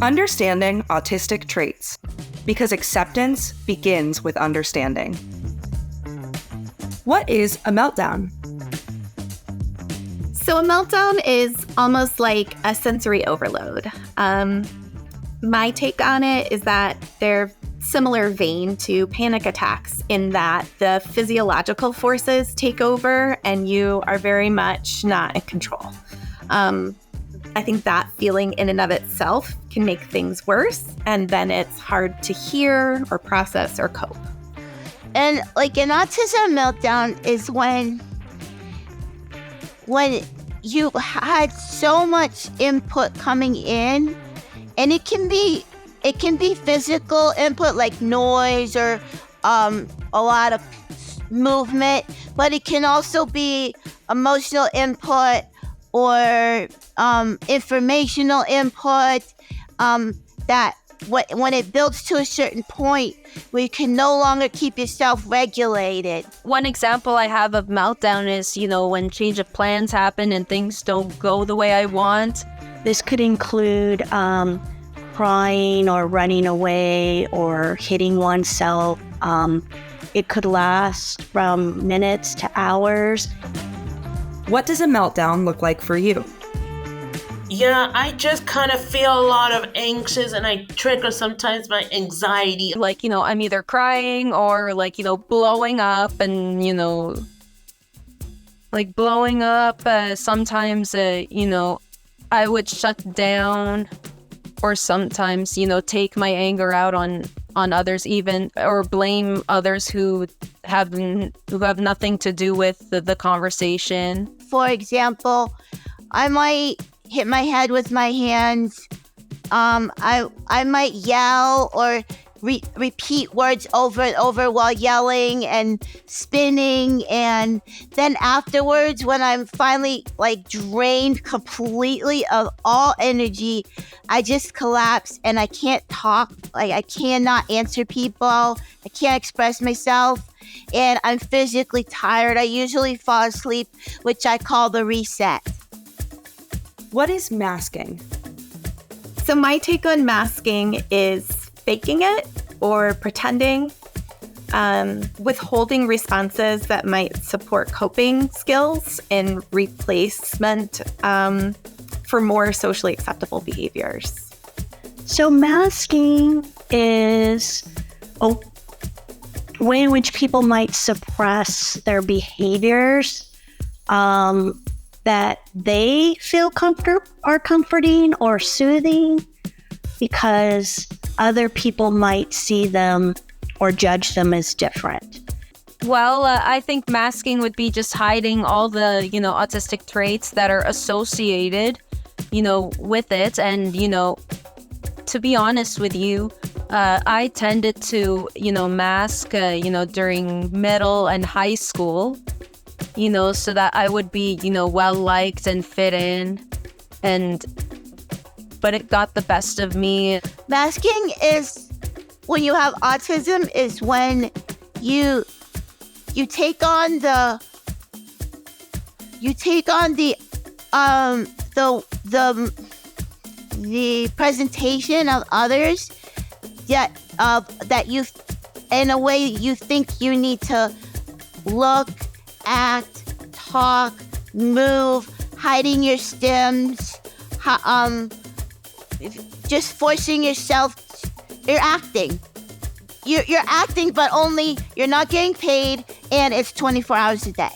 Understanding autistic traits, because acceptance begins with understanding. What is a meltdown? So a meltdown is almost like a sensory overload. My take on it is that they're similar vein to panic attacks in that the physiological forces take over and you are very much not in control. I think that feeling in and of itself can make things worse, and then it's hard to hear or process or cope. And like an autism meltdown is when you had so much input coming in, and it can be physical input like noise or a lot of movement, but it can also be emotional input or informational input that when it builds to a certain point where you can no longer keep yourself regulated. One example I have of meltdown is, when change of plans happen and things don't go the way I want. This could include crying or running away or hitting oneself. It could last from minutes to hours. What does a meltdown look like for you? Yeah, I just kind of feel a lot of anxious, and I trigger sometimes my anxiety. I'm either crying or blowing up and, blowing up. Sometimes, I would shut down, or sometimes, take my anger out on others even, or blame others who have nothing to do with the conversation. For example, I might hit my head with my hands. I might yell or repeat words over and over while yelling and spinning, and then afterwards, when I'm finally drained completely of all energy, I just collapse and I can't talk. I cannot answer people. I can't express myself, and I'm physically tired. I usually fall asleep, which I call the reset. What is masking? So my take on masking is faking it or pretending, withholding responses that might support coping skills in replacement for more socially acceptable behaviors. So masking is a way in which people might suppress their behaviors that they feel are comforting or soothing because other people might see them or judge them as different. Well, I think masking would be just hiding all the, autistic traits that are associated, with it. And, to be honest with you, I tended to, mask, during middle and high school, so that I would be, well-liked and fit in. But it got the best of me. Masking is, when you have autism, is when you take on the presentation of others that you, in a way, you think you need to look, act, talk, move, hiding your stims, just forcing yourself. You're acting. You're acting, but only you're not getting paid, and it's 24 hours a day.